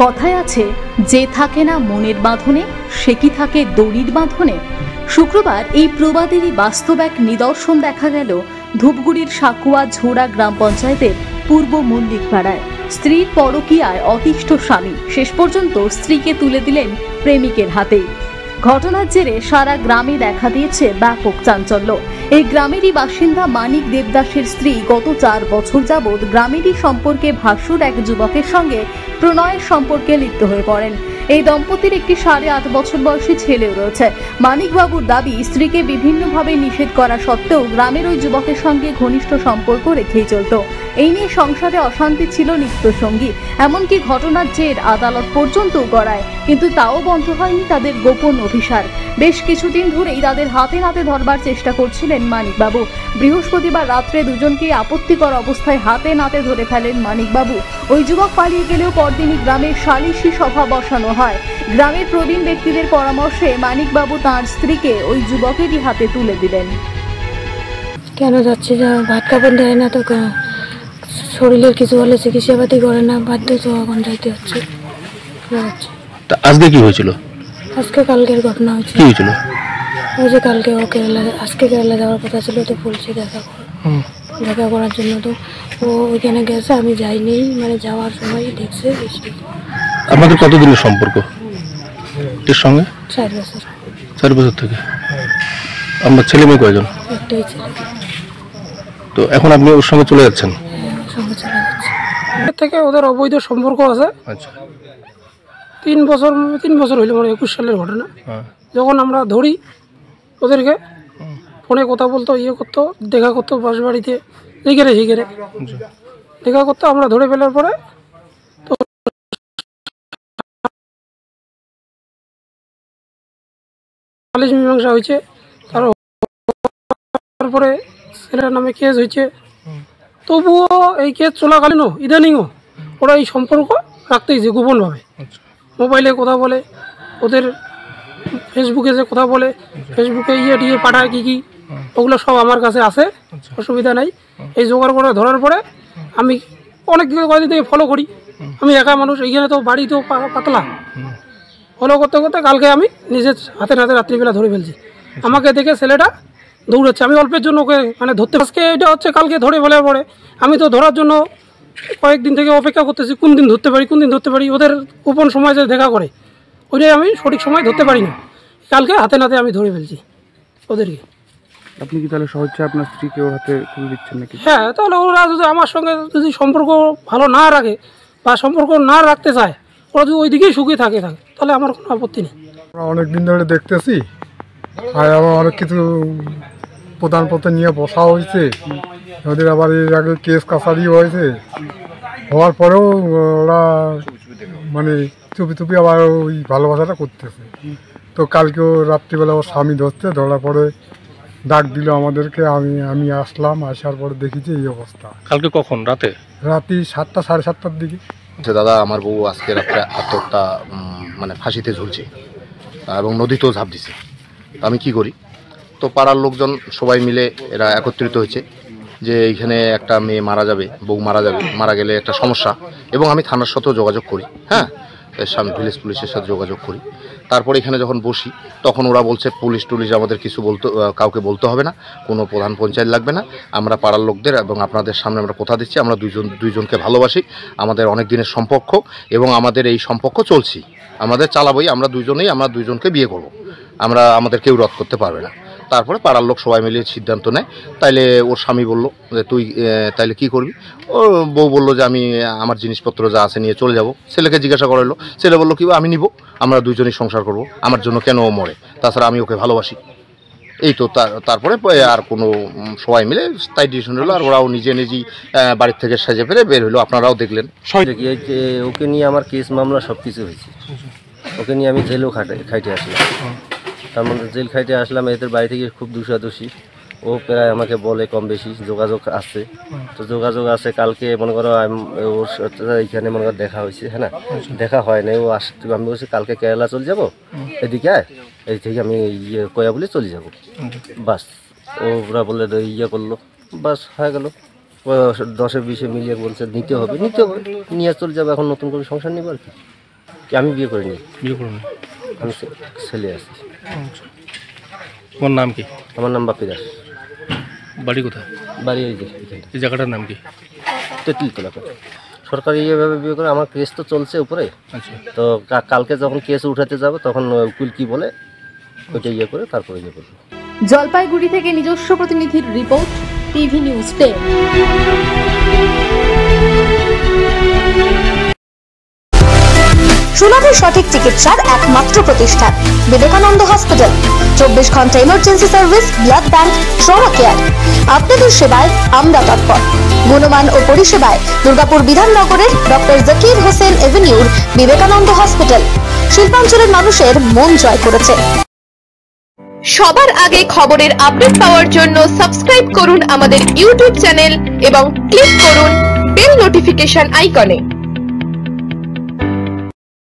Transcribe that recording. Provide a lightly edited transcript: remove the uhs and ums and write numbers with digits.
কথায় আছে, যে থাকে না মনের বাঁধনে সে কি থাকে দড়ির বাঁধনে। শুক্রবার এই প্রবাদেরই বাস্তব এক নিদর্শন দেখা গেল ধূপগুড়ির সাকুয়া ঝোড়া গ্রাম পঞ্চায়েতের পূর্ব মল্লিকপাড়ায়। স্ত্রীর পরকীয়ায় অতিষ্ঠ স্বামী শেষ পর্যন্ত স্ত্রীকে তুলে দিলেন প্রেমিকের হাতেই। ঘটনার জেরে সারা গ্রামে দেখা দিয়েছে ব্যাপক চাঞ্চল্য। এই গ্রামেরই বাসিন্দা মানিক দেবদাসের স্ত্রী গত 4 বছর যাবৎ গ্রামেরই সম্পর্কে ভাসুর এক যুবকের সঙ্গে প্রণয়ের সম্পর্কে লিপ্ত হয়ে পড়েন। এই দম্পতির একটি 8.5 বছর বয়সী ছেলেও রয়েছে। মানিকবাবুর দাবি, স্ত্রীকে বিভিন্নভাবে নিষেধ করা সত্ত্বেও গ্রামের ওই যুবকের সঙ্গে ঘনিষ্ঠ সম্পর্ক রেখেই চলত। এই নিয়ে সংসারে অশান্তি ছিল নিত্য সঙ্গী। এমনকি ঘটনার জের আদালত পর্যন্ত গড়ায়, কিন্তু তাও বন্ধ হয়নি তাদের গোপন অভিসার। বেশ কিছুদিন ধরেই তাদের হাতে নাতে ধরবার চেষ্টা করছিলেন মানিকবাবু। বৃহস্পতিবার রাত্রে দুজনকে আপত্তিকর অবস্থায় হাতে নাতে ধরে ফেলেন মানিকবাবু। ওই যুবক পালিয়ে গেলেও পরদিনই গ্রামের সালিশি সভা বসানো হয়। গ্রামের প্রবীণ ব্যক্তিদের পরামর্শে মানিকবাবু তাঁর স্ত্রীকে ওই যুবকেরই হাতে তুলে দিলেন। কেন যাচ্ছে, যা ভাত কাপড় দেয় না, তো শরীরের কিছু হলে চিকিৎসাপাতি করে না, বাধ্য তো এখন যাইতে হচ্ছে। আজকে কি হয়েছিল? আজকে কালকের ঘটনা হয়েছে। কি হয়েছিল? ওই যে কালকে ও কেরালা, আজকে কেরালা যাওয়ার কথা ছিল, তো বলছি দেখা করার জন্য। তো ও ওইখানে গেছে, আমি যাইনি, মানে যাওয়ার সময় দেখছে। আপনাদের কতদিনের সম্পর্ক এর সঙ্গে? 4 বছর। 4 বছর থেকে। আপনার ছেলে মেয়ে কয়জন? একটাই ছেলে। তো এখন আপনি ওর সঙ্গে চলে যাচ্ছেন? সঙ্গে চলে যাচ্ছে। এর থেকে ওদের অবৈধ সম্পর্ক আছে। আচ্ছা। 3 বছর হইলো, মানে 21 সালের ঘটনা। যখন আমরা ধরি ওদেরকে, ফোনে কথা বলতো, করতো, দেখা করতো বাস বাড়িতে, জিগেরে দেখা করতো। আমরা ধরে ফেলার পরে তো সালিশ মীমাংসা হয়েছে। তারপরে ছেলের নামে কেস হয়েছে। তবুও এই কেস চলাকালীনও ইদানিংও ওরা এই সম্পর্ক রাখতেইছে গোপনভাবে। মোবাইলে কথা বলে, ওদের ফেসবুকে যে কথা বলে, ফেসবুকে দিয়ে পাঠায় কি ওগুলো সব আমার কাছে আছে, অসুবিধা নাই। এই জোগাড় করে ধরার পরে আমি অনেক কয়েকদিন থেকে ফলো করি। আমি একা মানুষ, এইখানে তো বাড়ি তো পাতলা। ফলো করতে করতে কালকে আমি নিজের হাতে রাত্রিবেলা ধরে ফেলছি। আমাকে দেখে ছেলেটা দৌড়াচ্ছে। আমি অল্পের জন্য ওকে মানে ধরতে, আজকে এটা হচ্ছে কালকে ধরে ফেলার পরে আমি তো ধরার জন্য কয়েকদিন থেকে অপেক্ষা করতেছি, কোন দিন ধরতে পারি। ওদের গোপন সময় যে দেখা করে, ওইটাই আমি সঠিক সময় ধরতে পারি না। কালকে হাতে নাতে আমি ধরে ফেলছি ওদেরকে। আপনি কি তাহলে সহজে আপনার স্ত্রীকে ওর হাতে তুলে দিচ্ছেন নাকি? হ্যাঁ, তাহলে ওরা যদি আমার সঙ্গে যদি সম্পর্ক ভালো না রাখে বা সম্পর্ক না রাখতে চায়, ওরা যদি ওই দিকেই সুখী থাকে তাহলে আমার কোনো আপত্তি নেই। আমরা অনেক দিন ধরে দেখতেছি, আর আবার অনেক কিছু প্রধানপত্র নিয়ে বসা হয়েছে। ওদের আবার এর আগে কেস কাছারি হয়েছে, হওয়ার পরেও ওরা মানে চুপি আবার ওই ভালোবাসাটা করতেছে। তো কালকেও রাত্রিবেলা ওর স্বামী ধরার পরে ডাক দিল আমাদেরকে। আমি আসলাম, আসার পরে দেখি যে এই অবস্থা। কালকে কখন? রাতে? রাত্রি 7টা, 7:30টার দিকে। দাদা, আমার বউ আজকে রাত্রে আত্মহত্যা, মানে ফাঁসিতে ঝুলছে এবং নদীতেও ঝাঁপ দিছে। আমি কি করি, তো পাড়ার লোকজন সবাই মিলে এরা একত্রিত হয়েছে যে এইখানে একটা মেয়ে মারা যাবে, বউ মারা গেলে একটা সমস্যা। এবং আমি থানার সাথেও যোগাযোগ করি, হ্যাঁ, ভিলেজ পুলিশের সাথে যোগাযোগ করি। তারপরে এখানে যখন বসি তখন ওরা বলছে পুলিশ আমাদের কিছু কাউকে বলতে হবে না, কোনো প্রধান পঞ্চায়েত লাগবে না। আমরা পাড়ার লোকদের এবং আপনাদের সামনে আমরা কথা দিচ্ছি, আমরা দুইজনকে ভালোবাসি, আমাদের অনেক দিনের সম্পর্ক এবং আমাদের এই সম্পর্ক চলছি, আমাদের চালাবই, আমরা দুইজনকে বিয়ে করব, আমাদের কেউ রদ করতে পারবে না। তারপরে পাড়ার লোক সবাই মিলে সিদ্ধান্ত নেয়। তাইলে ওর স্বামী বলল যে তুই তাইলে কি করবি? ও বউ বললো যে আমি আমার জিনিসপত্র যা আছে নিয়ে চলে যাব। ছেলেকে জিজ্ঞাসা করলো, ছেলে বললো কি আমি নিব, আমরা দুইজনই সংসার করব, আমার জন্য কেন ও মরে, তাছাড়া আমি ওকে ভালোবাসি। এই তো তারপরে আর কোনো সবাই মিলে তাই ডিসিশন হলো। আর ওরাও নিজেই বাড়ির থেকে সাজে ফেরে বের হলো, আপনারাও দেখলেন। ওকে নিয়ে আমার কেস মামলা সব কিছু হয়েছে। ওকে নিয়ে আমি জেলেও খাইটে আসলাম। তার মধ্যে জেল খাইটে আসলাম, এদের বাড়ি থেকে খুব দোষাদোষী। ও প্রায় আমাকে বলে কম বেশি যোগাযোগ আছে, তো যোগাযোগ আছে। কালকে মনে করো ওর সাথে এইখানে মনে করো দেখা হয়েছে, হ্যাঁ না, দেখা হয় নাই। ও আসতে, আমি বলছি কালকে কেরালা চলে যাবো, এদিকে এই থেকে আমি কয়া বলে চলে যাবো, বাস। ওরা বলে করলো, বাস হয়ে গেল। 10-20 মিলিয়ে বলছে নিতে হবে, নিয়ে চলে যাবো। এখন নতুন করে সংসার নিব আর কি। আমি বিয়ে করিনি, বিয়ে করুন? আমি ছেলে আছি। তোমার নাম কি? আমার নাম বাপি দাস। বাড়ি কোথায়? বাড়ি এই যে এখানটা, এই জায়গাটার নাম কি? তেঁতুলতলা। সরকারি এইভাবে বিয়ে করে, আমার কেস তো চলছে উপরে। আচ্ছা, তো কালকে যখন কেস উঠাতে যাব তখন উকিল কি বলে ওইটা ইয়ে করে তারপরে ইয়ে করবো। জলপাইগুড়ি থেকে নিজস্ব প্রতিনিধির রিপোর্ট, টিভি নিউজ 10। সুলভ সঠিক চিকিৎসার একমাত্র প্রতিষ্ঠান বিবেকানন্দ হসপিটাল। 24 ঘন্টা emergency service, blood bank, trauma care. আপনাদের সেবায় আমরা তৎপর। গুণমান ও পরিষেবায় দুর্গাপুর বিধাননগরের ডক্টর জাকির হোসেন এভিনিউর বিবেকানন্দ হসপিটাল শিল্পাঞ্চলের মানুষের মন জয় করেছে। সবার আগে খবরের আপডেট পাওয়ার জন্য সাবস্ক্রাইব করুন আমাদের ইউটিউব চ্যানেল এবং ক্লিক করুন বেল নোটিফিকেশন আইকনে।